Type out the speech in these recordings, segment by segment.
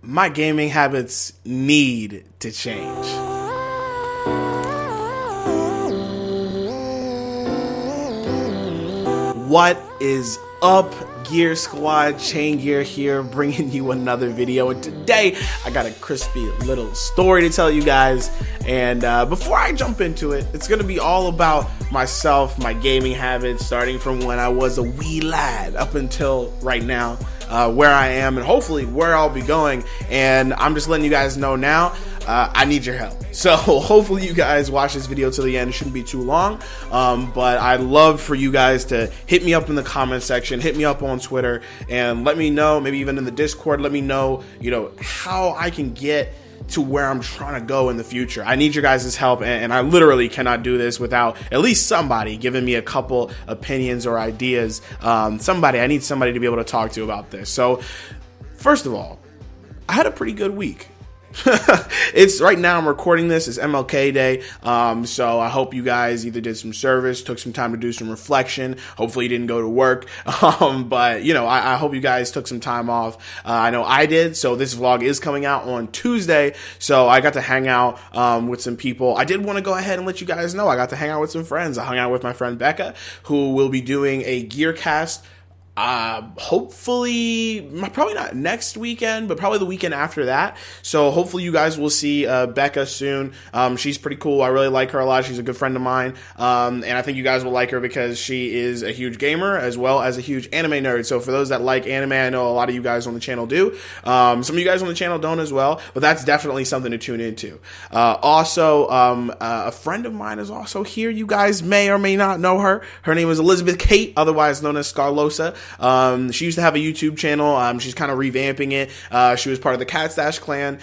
My gaming habits need to change. What is up, Gear Squad? Chaingear here, bringing you another video. And today, I got a crispy little story to tell you guys. And before I jump into it, it's gonna be all about myself, my gaming habits, starting from when I was a wee lad up until right now, where I am, and hopefully where I'll be going. And I'm just letting you guys know now, I need your help. So hopefully you guys watch this video till the end. It shouldn't be too long, but I'd love for you guys to hit me up in the comment section, hit me up on Twitter, and let me know, maybe even in the Discord, let me know, how I can get to where I'm trying to go in the future. I need your guys' help, and I literally cannot do this without at least somebody giving me a couple opinions or ideas. I need somebody to be able to talk to about this. So first of all, I had a pretty good week. It's right now I'm recording this, it's MLK Day, so I hope you guys either did some service, took some time to do some reflection. Hopefully you didn't go to work, but I hope you guys took some time off. I know I did. So this vlog is coming out on Tuesday, so I got to hang out with some people. I did want to go ahead and let you guys know I got to hang out with some friends. I hung out with my friend Becca, who will be doing a gear cast hopefully probably not next weekend, but probably the weekend after that. So hopefully you guys will see Becca soon. She's pretty cool. I really like her a lot. She's a good friend of mine, and I think you guys will like her because she is a huge gamer as well as a huge anime nerd. So for those that like anime, I know a lot of you guys on the channel do. Some of you guys on the channel don't as well, but that's definitely something to tune into. Also, a friend of mine is also here. You guys may or may not know her. Her name is Elizabeth Kate, otherwise known as Scarlosa. She used to have a YouTube channel. She's kind of revamping it. She was part of the Cat Stash Clan,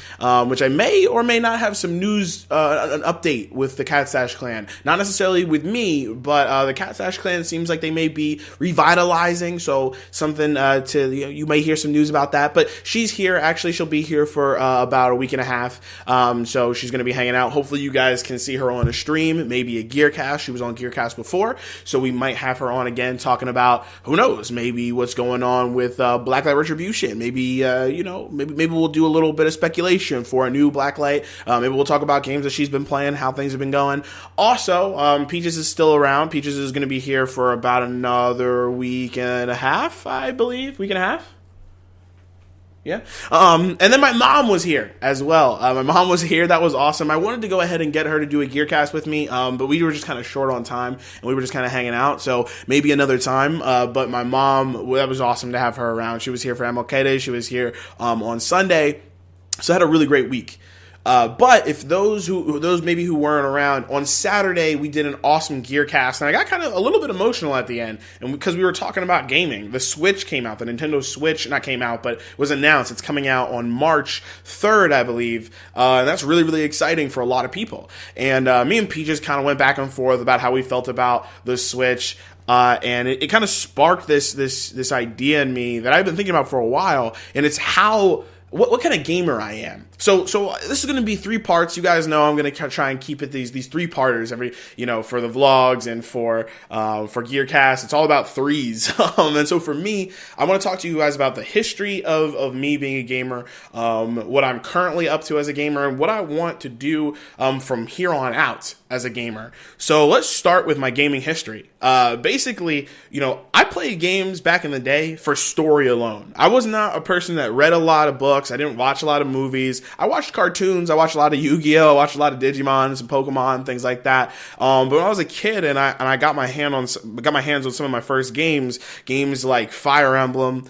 which I may or may not have some news, an update with the Cat Stash Clan. Not necessarily with me, but the Cat Stash Clan seems like they may be revitalizing. So something you may hear some news about that. But she's here. Actually, she'll be here for about a week and a half. So she's going to be hanging out. Hopefully, you guys can see her on a stream, maybe a Gearcast. She was on Gearcast before, so we might have her on again talking about, who knows, maybe what's going on with Blacklight Retribution. Maybe maybe we'll do a little bit of speculation for a new Blacklight. Maybe we'll talk about games that she's been playing, how things have been going. Also, Peaches is still around. Peaches is going to be here for about another week and a half, I believe. Week and a half. Yeah. And then my mom was here as well. My mom was here. That was awesome. I wanted to go ahead and get her to do a Gearcast with me, but we were just kind of short on time, and we were just kind of hanging out. So maybe another time. But my mom, that was awesome to have her around. She was here for MLK Day. She was here on Sunday. So I had a really great week. But if those maybe who weren't around, on Saturday we did an awesome gear cast, and I got kind of a little bit emotional at the end, and because we were talking about gaming. The Switch came out, the Nintendo Switch, not came out, but was announced. It's coming out on March 3rd, I believe, and that's really, really exciting for a lot of people. And me and Peaches kind of went back and forth about how we felt about the Switch. And it kind of sparked this idea in me that I've been thinking about for a while, and it's what kind of gamer I am. So this is going to be 3 parts. You guys know I'm going to try and keep it these 3-parters every, for the vlogs and for Gearcast. It's all about threes. And so for me, I want to talk to you guys about the history of me being a gamer, what I'm currently up to as a gamer, and what I want to do from here on out as a gamer. So let's start with my gaming history. Basically, I played games back in the day for story alone. I was not a person that read a lot of books. I didn't watch a lot of movies. I watched cartoons. I watched a lot of Yu-Gi-Oh! I watched a lot of Digimon, some Pokemon, things like that. But when I was a kid and I got my hands on some of my first games like Fire Emblem,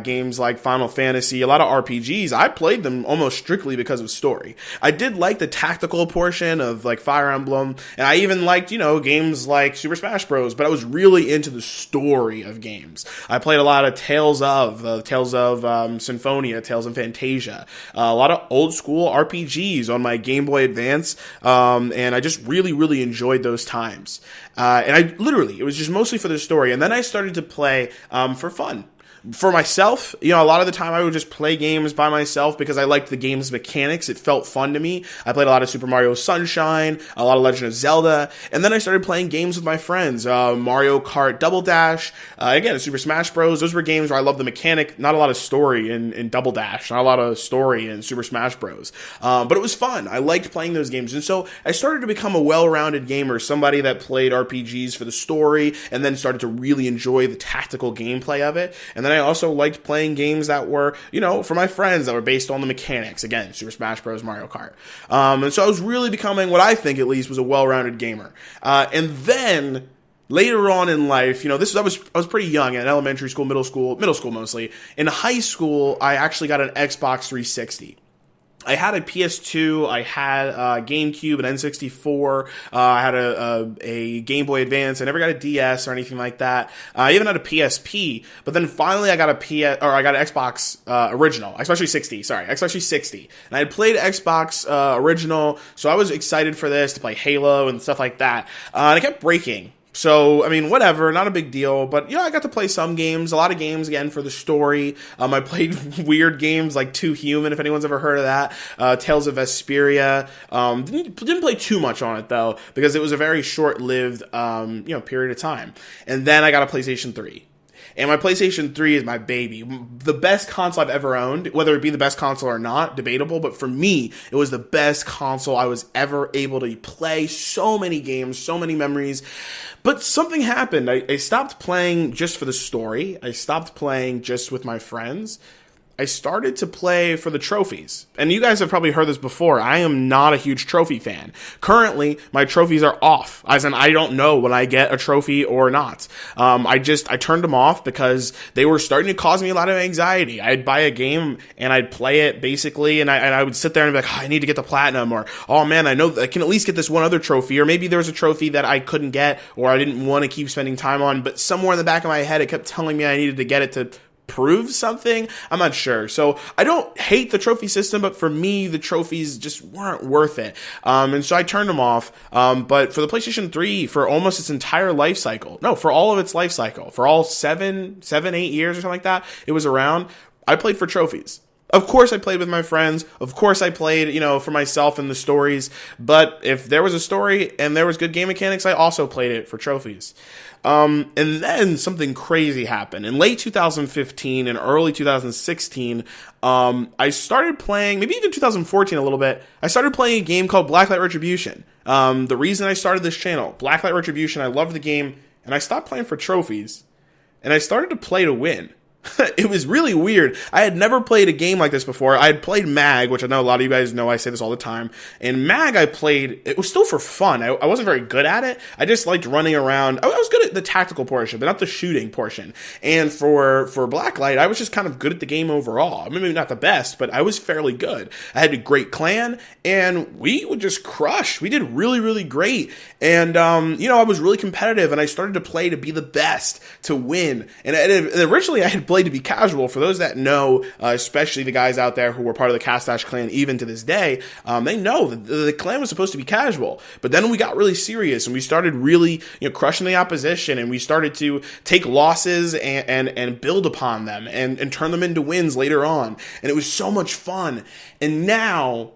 games like Final Fantasy, a lot of RPGs, I played them almost strictly because of story. I did like the tactical portion of like Fire Emblem, and I even liked, games like Super Smash Bros., but I was really into the story of games. I played a lot of Tales of Symphonia, Tales of Fantasia, a lot of old school RPGs on my Game Boy Advance, and I just really, really enjoyed those times. And it was just mostly for the story. And then I started to play for fun. For myself, you know, a lot of the time I would just play games by myself because I liked the game's mechanics. It felt fun to me. I played a lot of Super Mario Sunshine, a lot of Legend of Zelda, and then I started playing games with my friends. Mario Kart Double Dash, again, Super Smash Bros. Those were games where I loved the mechanic, not a lot of story in Double Dash, not a lot of story in Super Smash Bros. But it was fun. I liked playing those games. And so I started to become a well-rounded gamer, somebody that played RPGs for the story and then started to really enjoy the tactical gameplay of it. And then I also liked playing games that were, you know, for my friends that were based on the mechanics. Again, Super Smash Bros., Mario Kart. And so I was really becoming what I think at least was a well-rounded gamer. And then later on in life, you know, I was pretty young in elementary school, middle school mostly. In high school, I actually got an Xbox 360. I had a PS2, I had a GameCube, an N64, I had a Game Boy Advance. I never got a DS or anything like that. I even had a PSP, but then finally I got an Xbox original, Xbox 360. And I had played Xbox original, so I was excited for this to play Halo and stuff like that. And it kept breaking. So, I mean, whatever, not a big deal, but, you know, I got to play some games, a lot of games, again, for the story. I played weird games like Too Human, if anyone's ever heard of that, Tales of Vesperia. Didn't play too much on it, though, because it was a very short-lived, period of time. And then I got a PlayStation 3. And my PlayStation 3 is my baby. The best console I've ever owned, whether it be the best console or not, debatable, but for me, it was the best console I was ever able to play. So many games, so many memories. But something happened. I stopped playing just for the story. I stopped playing just with my friends. I started to play for the trophies. And you guys have probably heard this before. I am not a huge trophy fan. Currently, my trophies are off. As in, I don't know when I get a trophy or not. I turned them off because they were starting to cause me a lot of anxiety. I'd buy a game and I'd play it basically, and I would sit there and be like, oh, I need to get the platinum, or, oh man, I know I can at least get this one other trophy, or maybe there was a trophy that I couldn't get or I didn't want to keep spending time on, but somewhere in the back of my head, it kept telling me I needed to get it to prove something. I'm not sure. So I don't hate the trophy system, but for me, the trophies just weren't worth it. And so I turned them off. But for the PlayStation 3, for almost its entire life cycle, for all of its life cycle, for all 7, 8 years or something like that, it was around, I played for trophies. Of course I played with my friends. Of course I played, for myself and the stories. But if there was a story and there was good game mechanics, I also played it for trophies. And then something crazy happened. In late 2015 and early 2016, I started playing, maybe even 2014 a little bit, I started playing a game called Blacklight Retribution. The reason I started this channel, Blacklight Retribution, I loved the game, and I stopped playing for trophies, and I started to play to win. It was really weird. I had never played a game like this before. I had played MAG, which I know a lot of you guys know, I say this all the time. And MAG I played, it was still for fun. I wasn't very good at it. I just liked running around. I was good at the tactical portion, but not the shooting portion. And for Blacklight, I was just kind of good at the game overall. I mean, maybe not the best, but I was fairly good. I had a great clan, and we would just crush. We did really, really great. And, I was really competitive, and I started to play to be the best, to win. And originally I had played to be casual. For those that know, especially the guys out there who were part of the Castash clan even to this day, they know that the clan was supposed to be casual. But then we got really serious and we started really, crushing the opposition, and we started to take losses and build upon them and turn them into wins later on. And it was so much fun. And now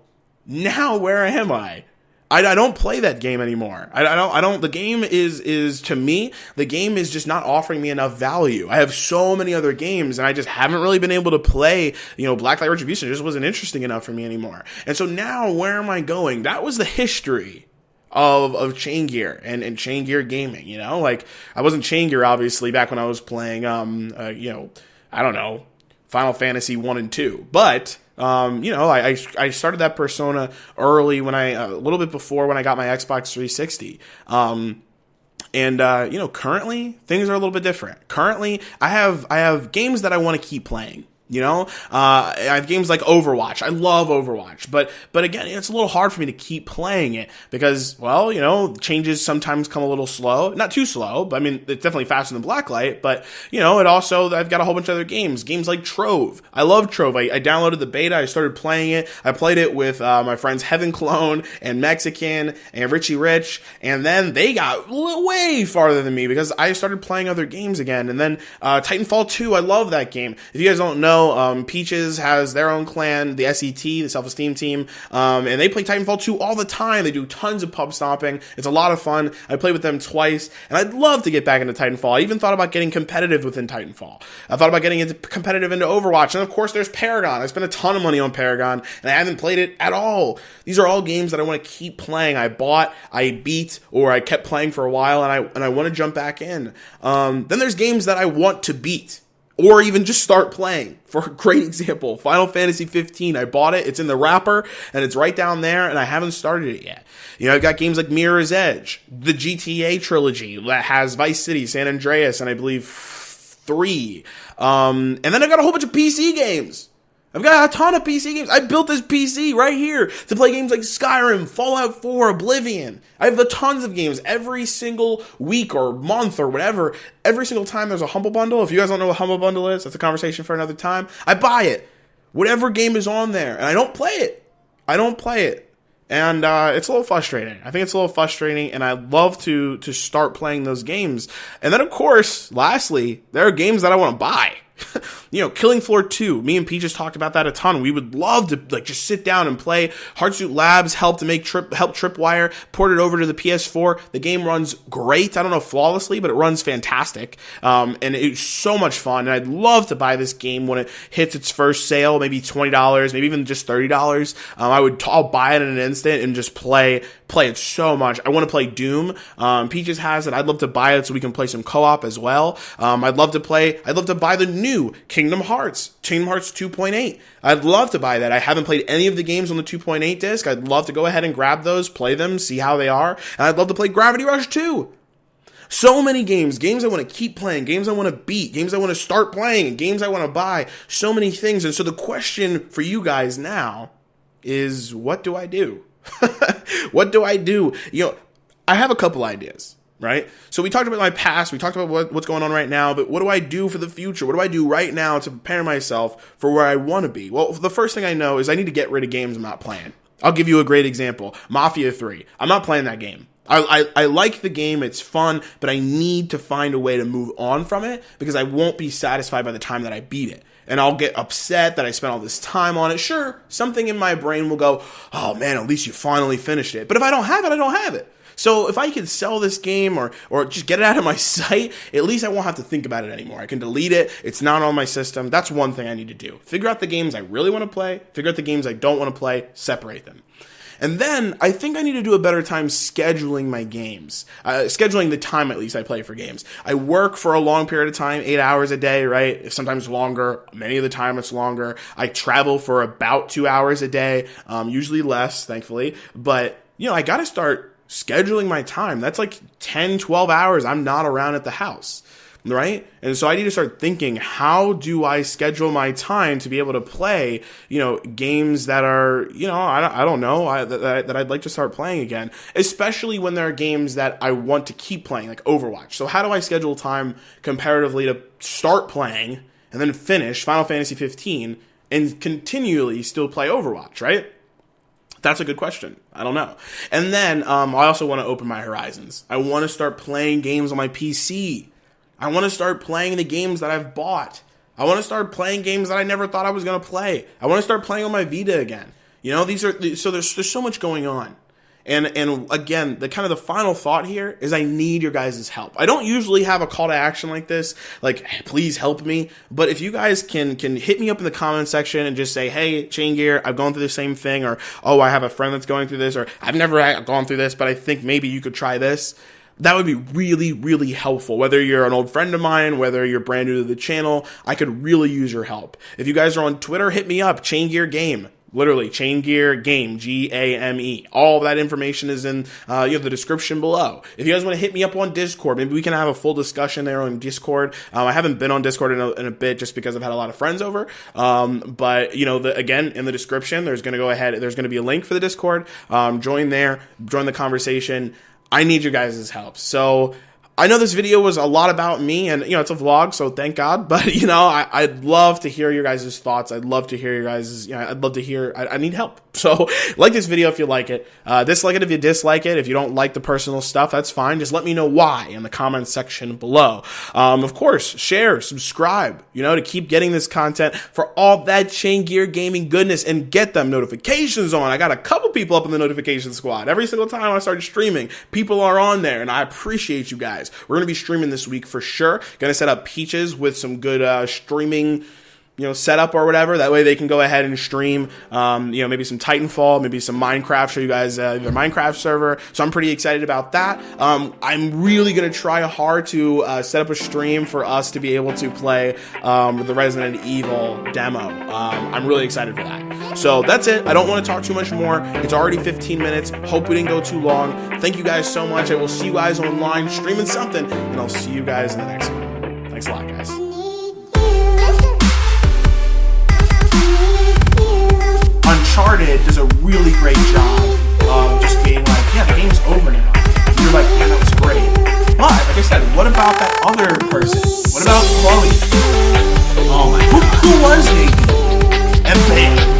where am I? I don't play that game anymore. The game is to me, the game is just not offering me enough value. I have so many other games and I just haven't really been able to play, Blacklight Retribution. It just wasn't interesting enough for me anymore. And so now where am I going? That was the history of Chaingear and Chaingear gaming, I wasn't Chaingear obviously back when I was playing, I don't know, Final Fantasy 1 and 2, but I started that persona early a little bit before when I got my Xbox 360. Currently things are a little bit different. Currently, I have games that I want to keep playing. I have games like Overwatch. I love Overwatch, but again, it's a little hard for me to keep playing it because, well, changes sometimes come a little slow. Not too slow, but I mean, it's definitely faster than Blacklight, but, it also, I've got a whole bunch of other games like Trove. I love Trove. I downloaded the beta. I started playing it. I played it with my friends Heaven Clone and Mexican and Richie Rich, and then they got way farther than me because I started playing other games again. And then Titanfall 2, I love that game. If you guys don't know, Peaches has their own clan, the SET, the Self-Esteem Team, and they play Titanfall 2 all the time. They do tons of pub stomping. It's a lot of fun. I played with them twice, and I'd love to get back into Titanfall. I even thought about getting competitive within Titanfall. I thought about getting into competitive into Overwatch, and of course there's Paragon. I spent a ton of money on Paragon, and I haven't played it at all. These are all games that I want to keep playing. I bought, I beat, or I kept playing for a while, and I want to jump back in. Then there's games that I want to beat, or even just start playing. For a great example, Final Fantasy 15. I bought it. It's in the wrapper, and it's right down there, and I haven't started it yet. I've got games like Mirror's Edge, the GTA trilogy that has Vice City, San Andreas, and I believe 3. And then I've got a whole bunch of PC games. I've got a ton of PC games. I built this PC right here to play games like Skyrim, Fallout 4, Oblivion. I have tons of games every single week or month or whatever. Every single time there's a Humble Bundle. If you guys don't know what Humble Bundle is, that's a conversation for another time. I buy it. Whatever game is on there. And I don't play it. And it's a little frustrating. I think it's a little frustrating, and I'd love to start playing those games. And then, of course, lastly, there are games that I want to buy. Killing Floor 2. Me and Peaches talked about that a ton. We would love to just sit down and play. Hardsuit Labs helped Tripwire, ported over to the PS4. The game runs great. I don't know flawlessly, but it runs fantastic. And it's so much fun. And I'd love to buy this game when it hits its first sale, maybe $20, maybe even just $30. I'll buy it in an instant and just play it so much. I want to play Doom. Peaches has it. I'd love to buy it so we can play some co-op as well. I'd love to buy the new Kingdom Hearts 2.8. I'd love to buy that. I haven't played any of the games on the 2.8 disc. I'd love to go ahead and grab those, play them, see how they are. And I'd love to play Gravity Rush 2. So many games I want to keep playing, games I want to beat, games I want to start playing, and games I want to buy. So many things. And so the question for you guys now is, what do I do? What do I do? I have a couple ideas. Right? So we talked about my past, we talked about what's going on right now, but what do I do for the future? What do I do right now to prepare myself for where I want to be? Well, the first thing I know is I need to get rid of games I'm not playing. I'll give you a great example. Mafia 3. I'm not playing that game. I like the game, it's fun, but I need to find a way to move on from it because I won't be satisfied by the time that I beat it. And I'll get upset that I spent all this time on it. Sure, something in my brain will go, oh man, at least you finally finished it. But if I don't have it, I don't have it. So if I could sell this game or just get it out of my sight, at least I won't have to think about it anymore. I can delete it. It's not on my system. That's one thing I need to do. Figure out the games I really want to play. Figure out the games I don't want to play. Separate them. And then I think I need to do a better time scheduling my games. Scheduling the time, at least, I play for games. I work for a long period of time, 8 hours a day, right? Sometimes longer. Many of the time it's longer. I travel for about 2 hours a day, usually less, thankfully. But, I got to start scheduling my time. That's like 10, 12 hours I'm not around at the house, right? And so I need to start thinking, how do I schedule my time to be able to play, games that are, I don't know, that I'd like to start playing again, especially when there are games that I want to keep playing, like Overwatch. So how do I schedule time comparatively to start playing and then finish Final Fantasy 15 and continually still play Overwatch, right? That's a good question. I don't know. And then I also want to open my horizons. I want to start playing games on my PC. I want to start playing the games that I've bought. I want to start playing games that I never thought I was going to play. I want to start playing on my Vita again. There's so much going on. And again, the final thought here is I need your guys' help. I don't usually have a call to action like this, like, please help me. But if you guys can hit me up in the comment section and just say, hey, Chaingear, I've gone through the same thing, or, oh, I have a friend that's going through this, or I've never gone through this, but I think maybe you could try this. That would be really, really helpful. Whether you're an old friend of mine, whether you're brand new to the channel, I could really use your help. If you guys are on Twitter, hit me up, Chaingear Game. Literally, Chaingear Game, Game. All of that information is in the description below. If you guys want to hit me up on Discord, maybe we can have a full discussion there on Discord. I haven't been on Discord in a bit just because I've had a lot of friends over. But again, in the description, there's going to be a link for the Discord. Join there, join the conversation. I need your guys' help. So I know this video was a lot about me, and it's a vlog, so thank God. But I'd love to hear your guys' thoughts. I'd love to hear your guys'. I'd love to hear. I need help. So like this video if you like it. Dislike it if you dislike it. If you don't like the personal stuff, that's fine. Just let me know why in the comments section below. Of course, share, subscribe. To keep getting this content for all that Chaingear gaming goodness, and get them notifications on. I got a couple people up in the notification squad. Every single time I started streaming, people are on there, and I appreciate you guys. We're going to be streaming this week for sure. Going to set up Peaches with some good streaming setup or whatever. That way they can go ahead and stream, maybe some Titanfall, maybe some Minecraft, show you guys their Minecraft server. So I'm pretty excited about that. I'm really going to try hard to set up a stream for us to be able to play the Resident Evil demo. I'm really excited for that. So that's it. I don't want to talk too much more. It's already 15 minutes. Hope we didn't go too long. Thank you guys so much. I will see you guys online streaming something, and I'll see you guys in the next one. Thanks a lot, guys. Uncharted does a really great job of just being like, yeah, the game's over now. And you're like, yeah, that was great. But, like I said, what about that other person? What about Chloe? Oh my God. Who was Nate? And bam.